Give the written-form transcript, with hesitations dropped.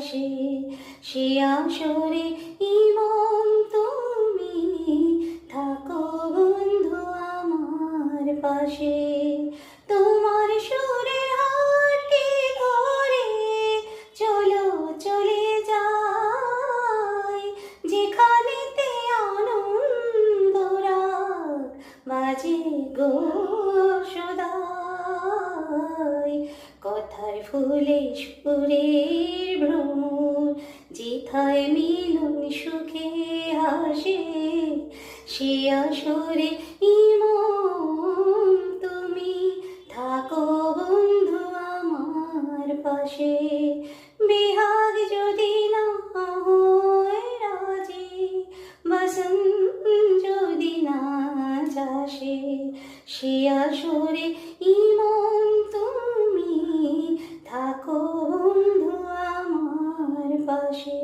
পাশে, সে আসরে ইমন তুমি থাকো বন্ধু আমার পাশে। তোমার সুরে হাঁটি ধরে চলো চলে যাই, যেখানেতে আনন্দ রাগ বাজে গো সদাই। কথার ফুলে সুরের ভ্রমর, যেথায় মিলন সুখে হাসে, সে আসরে ইমন তুমি থাকো বন্ধু আমার পাশে। বিহাগ যদি না হয় রাজি, বসন্ত যদি না চাষে, সে আসরে ইমন তুমি থাকো বন্ধু আমার পাশে।